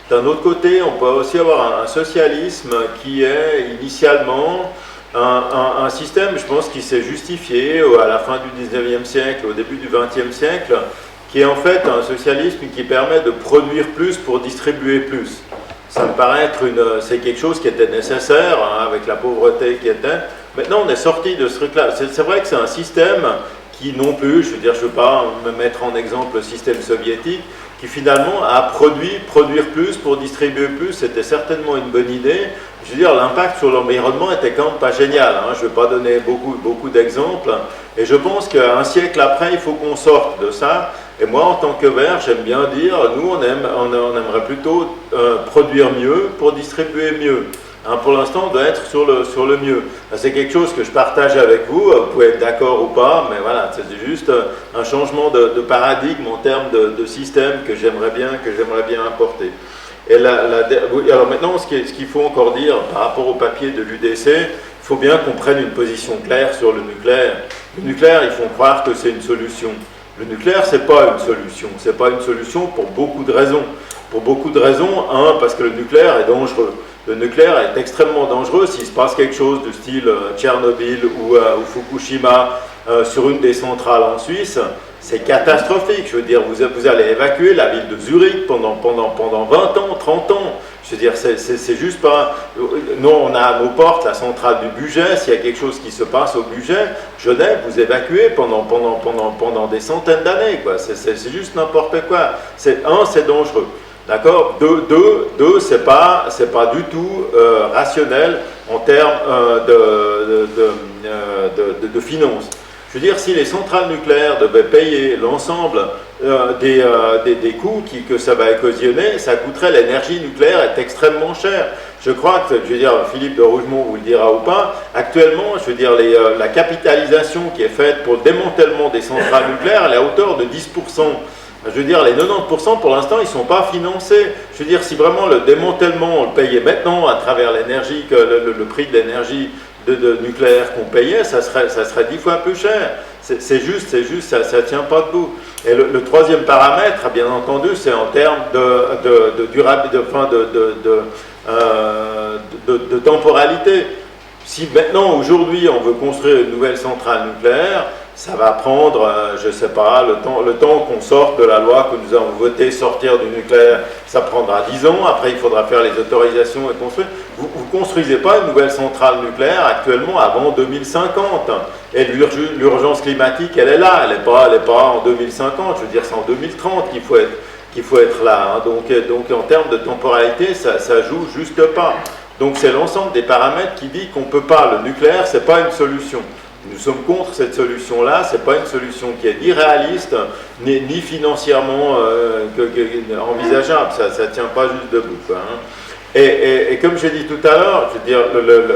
D'un autre côté, on peut aussi avoir un socialisme qui est initialement un système, je pense, qui s'est justifié à la fin du 19e siècle, au début du 20e siècle, qui est en fait un socialisme qui permet de produire plus pour distribuer plus. Ça me paraît être c'est quelque chose qui était nécessaire, hein, avec la pauvreté qui était. Maintenant, on est sorti de ce truc-là. C'est vrai que c'est un système qui non plus, je veux dire, je ne veux pas me mettre en exemple le système soviétique, qui finalement a produire plus pour distribuer plus, c'était certainement une bonne idée. Je veux dire, l'impact sur l'environnement était quand même pas génial, hein. Je ne vais pas donner beaucoup d'exemples, et je pense qu'un siècle après, il faut qu'on sorte de ça. Et moi, en tant que vert, j'aime bien dire, nous, on aimerait plutôt produire mieux pour distribuer mieux. Hein, pour l'instant, on doit être sur le mieux. C'est quelque chose que je partage avec vous, vous pouvez être d'accord ou pas, mais voilà, c'est juste un changement de paradigme en termes de système que j'aimerais bien apporter. Et alors maintenant, ce qu'il faut encore dire par rapport au papier de l'UDC, il faut bien qu'on prenne une position claire sur le nucléaire. Le nucléaire, ils font croire que c'est une solution. Le nucléaire, c'est pas une solution. C'est pas une solution pour beaucoup de raisons. Pour beaucoup de raisons, parce que le nucléaire est dangereux. Le nucléaire est extrêmement dangereux s'il se passe quelque chose du style Tchernobyl ou Fukushima sur une des centrales en Suisse. C'est catastrophique. Je veux dire, vous allez évacuer la ville de Zurich pendant 20 ans, 30 ans. Je veux dire, c'est juste pas... Nous, on a à nos portes la centrale du Bugey. S'il y a quelque chose qui se passe au Bugey, Genève, vous évacuez pendant des centaines d'années. C'est juste n'importe quoi. C'est dangereux. D'accord. Deux, c'est pas du tout rationnel en termes de finances. Je veux dire, si les centrales nucléaires devaient payer l'ensemble des coûts que ça va occasionner, ça coûterait, l'énergie nucléaire est extrêmement chère. Je crois que, je veux dire, Philippe de Rougemont vous le dira ou pas, actuellement, je veux dire, la capitalisation qui est faite pour le démantèlement des centrales nucléaires, elle est à hauteur de 10%. Je veux dire, les 90%, pour l'instant, ils ne sont pas financés. Je veux dire, si vraiment le démantèlement, on le payait maintenant à travers l'énergie, le prix de l'énergie de nucléaire qu'on payait, ça serait 10 fois plus cher. C'est juste, ça ne tient pas debout. Et le troisième paramètre, bien entendu, c'est en termes de durabilité, de temporalité. Si maintenant, aujourd'hui, on veut construire une nouvelle centrale nucléaire, ça va prendre, je ne sais pas, le temps qu'on sorte de la loi que nous avons votée, sortir du nucléaire, ça prendra 10 ans. Après, il faudra faire les autorisations et construire. Vous ne construisez pas une nouvelle centrale nucléaire actuellement avant 2050. Et l'urgence climatique, elle est là. Elle n'est pas en 2050. Je veux dire, c'est en 2030 qu'il faut être là. Hein. Donc, en termes de temporalité, ça joue juste pas. Donc, c'est l'ensemble des paramètres qui dit qu'on ne peut pas. Le nucléaire, ce n'est pas une solution. Nous sommes contre cette solution-là, ce n'est pas une solution qui est ni réaliste, ni financièrement envisageable, ça ne tient pas juste debout. Quoi, hein. Et comme j'ai dit tout à l'heure, je veux dire,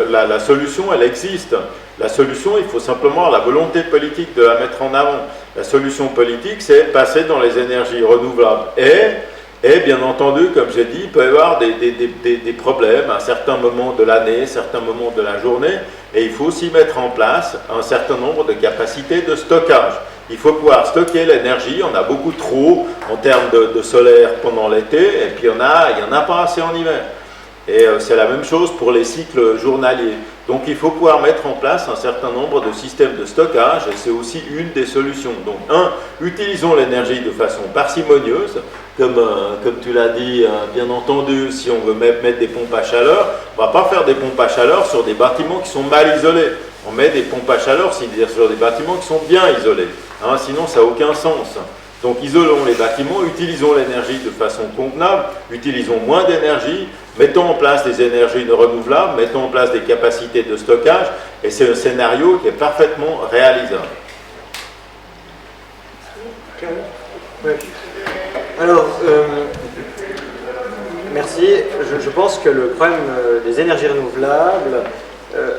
la solution, elle existe. La solution, il faut simplement la volonté politique de la mettre en avant. La solution politique, c'est passer dans les énergies renouvelables. Et bien entendu, comme j'ai dit, il peut y avoir des problèmes à certains moments de l'année, certains moments de la journée, et il faut aussi mettre en place un certain nombre de capacités de stockage. Il faut pouvoir stocker l'énergie, on a beaucoup trop en termes de solaire pendant l'été, et puis il n'y en a pas assez en hiver. Et c'est la même chose pour les cycles journaliers. Donc il faut pouvoir mettre en place un certain nombre de systèmes de stockage, et c'est aussi une des solutions. Donc utilisons l'énergie de façon parcimonieuse, comme tu l'as dit, bien entendu, si on veut mettre des pompes à chaleur, on ne va pas faire des pompes à chaleur sur des bâtiments qui sont mal isolés. On met des pompes à chaleur sur des bâtiments qui sont bien isolés. Hein, sinon, ça n'a aucun sens. Donc, isolons les bâtiments, utilisons l'énergie de façon convenable, utilisons moins d'énergie, mettons en place des énergies renouvelables, mettons en place des capacités de stockage, et c'est un scénario qui est parfaitement réalisable. Ouais. Alors, merci. Je pense que le problème des énergies renouvelables,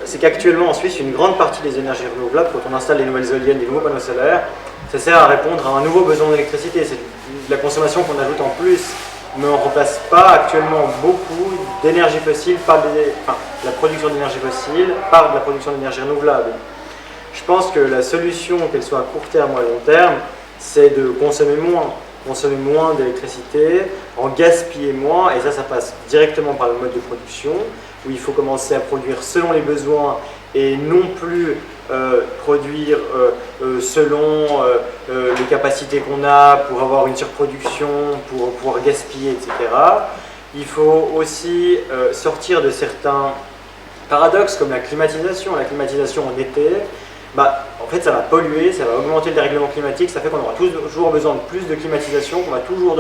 c'est qu'actuellement en Suisse, une grande partie des énergies renouvelables, quand on installe des nouvelles éoliennes, des nouveaux panneaux solaires, ça sert à répondre à un nouveau besoin d'électricité. C'est de la consommation qu'on ajoute en plus, mais on ne remplace pas actuellement beaucoup d'énergie fossile la production d'énergie fossile par de la production d'énergie renouvelable. Je pense que la solution, qu'elle soit à court terme ou à long terme, c'est de consommer moins d'électricité, en gaspiller moins, et ça passe directement par le mode de production, où il faut commencer à produire selon les besoins et non plus produire selon les capacités qu'on a pour avoir une surproduction, pour pouvoir gaspiller, etc. Il faut aussi sortir de certains paradoxes comme la climatisation. La climatisation en été, en fait, ça va polluer, ça va augmenter le dérèglement climatique, ça fait qu'on aura toujours besoin de plus de climatisation, qu'on va toujours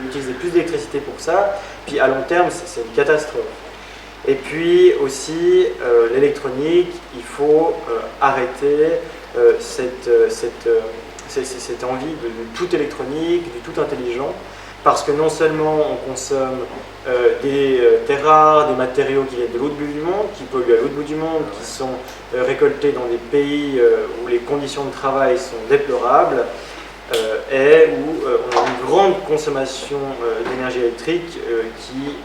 utiliser plus d'électricité pour ça, puis à long terme, c'est une catastrophe. Et puis aussi, l'électronique, il faut arrêter cette envie de tout électronique, du tout intelligent, parce que non seulement on consomme des terres rares, des matériaux qui viennent de l'autre bout du monde, qui polluent à l'autre bout du monde, qui sont récoltés dans des pays où les conditions de travail sont déplorables, et où on a une grande consommation d'énergie électrique qui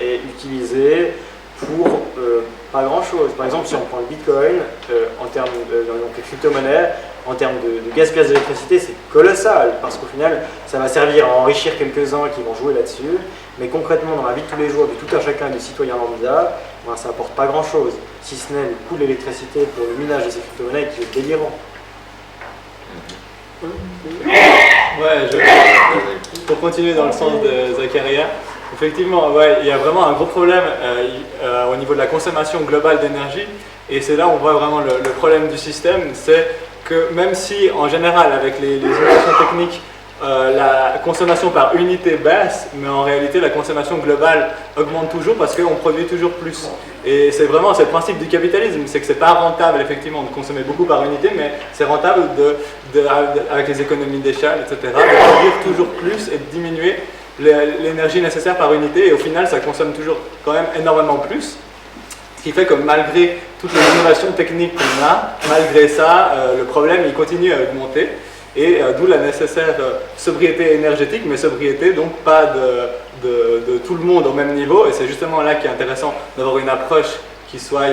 est utilisée pour pas grand chose. Par exemple, si on prend le bitcoin, en termes donc les crypto-monnaies, en termes de gaspillage d'électricité, c'est colossal, parce qu'au final, ça va servir à enrichir quelques-uns qui vont jouer là-dessus, mais concrètement, dans la vie de tous les jours de tout un chacun des citoyens lambda, ben, ça n'apporte pas grand-chose, si ce n'est le coût de l'électricité pour le minage de ces crypto-monnaies qui est délirant. Ouais, pour continuer dans le sens de Zacharia, effectivement, ouais, il y a vraiment un gros problème au niveau de la consommation globale d'énergie, et c'est là où on voit vraiment le problème du système, c'est que même si en général avec les innovations techniques la consommation par unité baisse, mais en réalité la consommation globale augmente toujours parce qu'on produit toujours plus. Et c'est vraiment le principe du capitalisme, c'est que c'est pas rentable effectivement de consommer beaucoup par unité, mais c'est rentable avec les économies d'échelle, etc., de produire toujours plus et de diminuer l'énergie nécessaire par unité, et au final ça consomme toujours quand même énormément plus. Ce qui fait que malgré toutes les innovations techniques qu'on a, malgré ça, le problème il continue à augmenter, et d'où la nécessaire sobriété énergétique, mais sobriété donc pas de tout le monde au même niveau, et c'est justement là qu'il est intéressant d'avoir une approche qui soit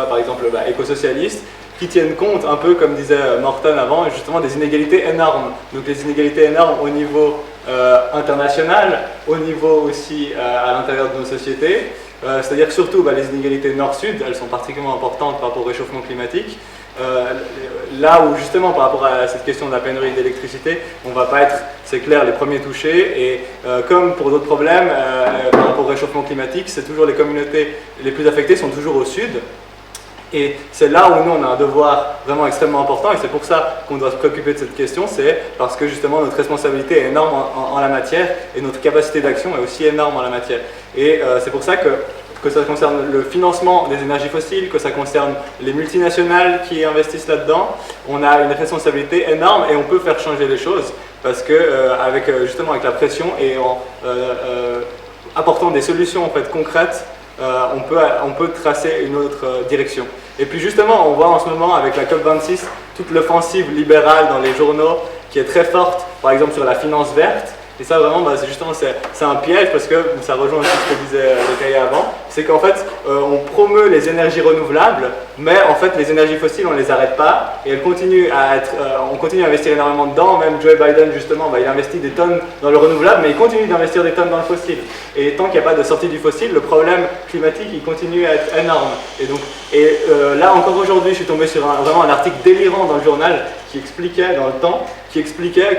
par exemple éco-socialiste, qui tienne compte un peu comme disait Morton avant, justement des inégalités énormes. Donc les inégalités énormes au niveau international, au niveau aussi à l'intérieur de nos sociétés, c'est-à-dire surtout les inégalités nord-sud, elles sont particulièrement importantes par rapport au réchauffement climatique. Là où justement par rapport à cette question de la pénurie d'électricité, on ne va pas être, c'est clair, les premiers touchés, et comme pour d'autres problèmes par rapport au réchauffement climatique, c'est toujours les communautés les plus affectées sont toujours au sud. Et c'est là où nous on a un devoir vraiment extrêmement important, et c'est pour ça qu'on doit se préoccuper de cette question, c'est parce que justement notre responsabilité est énorme en la matière, et notre capacité d'action est aussi énorme en la matière. Et c'est pour ça que ça concerne le financement des énergies fossiles, que ça concerne les multinationales qui investissent là-dedans, on a une responsabilité énorme et on peut faire changer les choses, parce que justement avec la pression et en apportant des solutions en fait concrètes, on peut tracer une autre direction. Et puis justement, on voit en ce moment avec la COP26 toute l'offensive libérale dans les journaux qui est très forte, par exemple sur la finance verte. Et ça vraiment, c'est un piège, parce que ça rejoint aussi ce que disait Zacharia avant, c'est qu'en fait on promeut les énergies renouvelables, mais en fait les énergies fossiles on ne les arrête pas, et elles continuent on continue à investir énormément dedans. Même Joe Biden justement, il investit des tonnes dans le renouvelable, mais il continue d'investir des tonnes dans le fossile. Et tant qu'il n'y a pas de sortie du fossile, le problème climatique il continue à être énorme. Et là encore aujourd'hui je suis tombé sur vraiment un article délirant dans le journal qui expliquait dans le temps,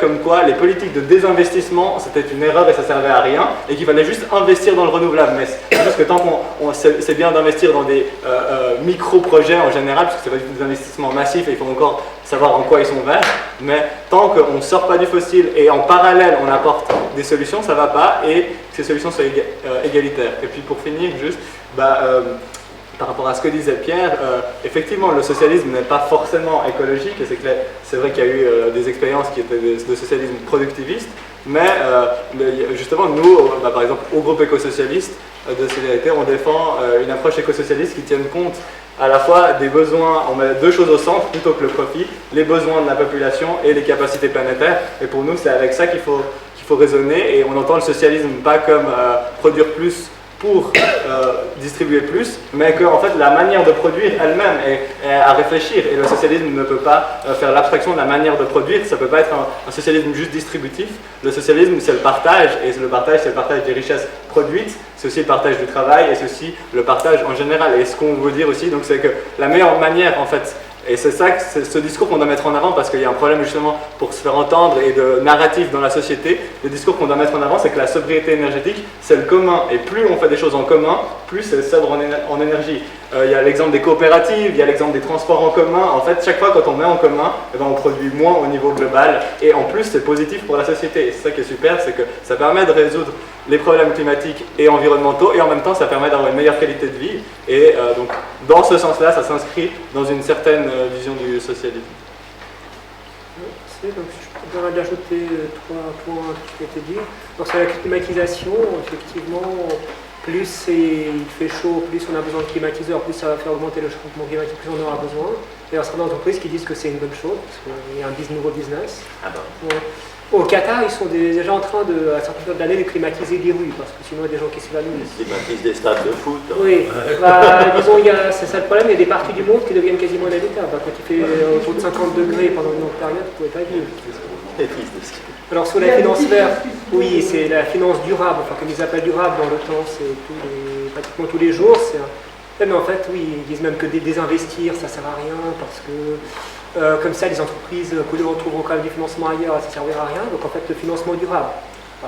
comme quoi les politiques de désinvestissement c'était une erreur et ça servait à rien, et qu'il fallait juste investir dans le renouvelable. Mais c'est juste que tant c'est bien d'investir dans des micro-projets en général, parce que c'est pas des investissements massifs et il faut encore savoir en quoi ils sont verts, mais tant qu'on ne sort pas du fossile et en parallèle on apporte des solutions, ça va pas, et que ces solutions soient égalitaires. Et puis pour finir juste, par rapport à ce que disait Pierre, effectivement le socialisme n'est pas forcément écologique, et c'est vrai qu'il y a eu des expériences qui étaient de socialisme productiviste, mais justement nous, par exemple au groupe éco-socialiste de Solidarité, on défend une approche éco-socialiste qui tienne compte à la fois des besoins, on met deux choses au centre plutôt que le profit, les besoins de la population et les capacités planétaires, et pour nous c'est avec ça qu'il faut raisonner, et on entend le socialisme pas comme produire plus pour distribuer plus, mais que en fait la manière de produire elle-même est à réfléchir, et le socialisme ne peut pas faire l'abstraction de la manière de produire. Ça ne peut pas être un socialisme juste distributif. Le socialisme c'est le partage, et le partage c'est le partage des richesses produites, c'est aussi le partage du travail, et c'est aussi le partage en général. Et ce qu'on veut dire aussi, donc, c'est que la meilleure manière en fait, et c'est ce discours qu'on doit mettre en avant, parce qu'il y a un problème justement pour se faire entendre et de narratif dans la société. Le discours qu'on doit mettre en avant, c'est que la sobriété énergétique, c'est le commun, et plus on fait des choses en commun, plus c'est sobre en énergie. Il y a l'exemple des coopératives, il y a l'exemple des transports en commun. En fait, chaque fois quand on met en commun, eh ben, on produit moins au niveau global. Et en plus, c'est positif pour la société. Et c'est ça qui est super, c'est que ça permet de résoudre les problèmes climatiques et environnementaux. Et en même temps, ça permet d'avoir une meilleure qualité de vie. Et donc, dans ce sens-là, ça s'inscrit dans une certaine vision du socialisme. Donc, je voudrais ajouter 3 points qui ont été dit. Donc, sur la climatisation, effectivement, plus il fait chaud, plus on a besoin de climatiseurs, plus ça va faire augmenter le changement climatique, plus on aura besoin. Et il y a certaines entreprises qui disent que c'est une bonne chose, parce qu'il y a un nouveau business. Ah ben. Ouais. Au Qatar, ils sont déjà en train, à certaines périodes d'année, de climatiser les rues, parce que sinon il y a des gens qui s'évanouissent. Ils climatisent des stades de foot. Hein. Oui, disons, c'est ça le problème, il y a des parties du monde qui deviennent quasiment inhabitables. Quand il fait autour de 50 degrés pendant une longue période, vous ne pouvez pas vivre. Alors sur la finance verte, oui, c'est la finance durable, enfin comme ils appellent durable dans le temps, c'est pratiquement tous les jours. Mais en fait, oui, ils disent même que désinvestir, ça ne sert à rien, parce que comme ça, les entreprises que nous retrouveront quand même du financement ailleurs, ça ne servira à rien. Donc en fait, le financement durable,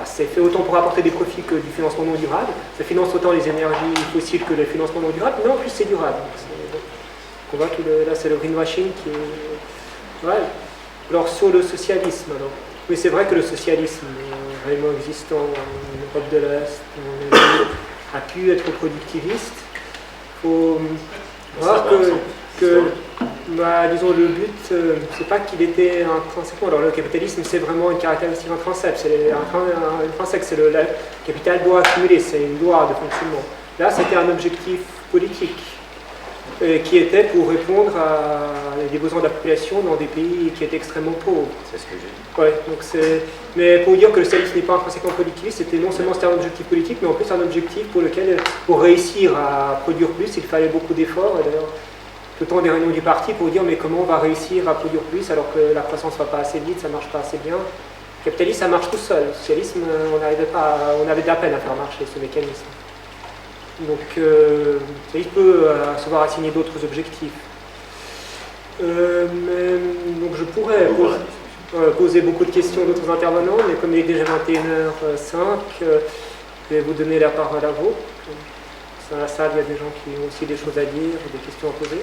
c'est fait autant pour apporter des profits que du financement non durable. Ça finance autant les énergies fossiles que le financement non durable, mais en plus c'est durable. Donc, on voit là, c'est le greenwashing qui est... Ouais. Alors sur le socialisme, alors, oui, c'est vrai que le socialisme réellement existant en Europe de l'Est a pu être productiviste. Il faut voir que disons, le but, c'est pas qu'il était intrinsèquement. Alors le capitalisme, c'est vraiment une caractéristique intrinsèque. C'est le capital doit accumuler, c'est une loi de fonctionnement. Là, c'était un objectif politique qui était pour répondre à des besoins de la population dans des pays qui étaient extrêmement pauvres. C'est ce que j'ai dit. Ouais, donc mais pour dire que le socialisme n'est pas intrinsèquement productiviste, c'était non seulement un objectif politique, mais en plus un objectif pour réussir à produire plus, il fallait beaucoup d'efforts. Et d'ailleurs, tout le temps des réunions du parti pour dire mais comment on va réussir à produire plus alors que la croissance ne va pas assez vite, ça ne marche pas assez bien. Le capitalisme, ça marche tout seul. Le socialisme, on avait de la peine à faire marcher ce mécanisme. Donc, il peut se voir assigner d'autres objectifs. Donc, je pourrais poser beaucoup de questions d'autres intervenants, mais comme il est déjà 21h05, je vais vous donner la parole à vous. Dans la salle, il y a des gens qui ont aussi des choses à dire, des questions à poser.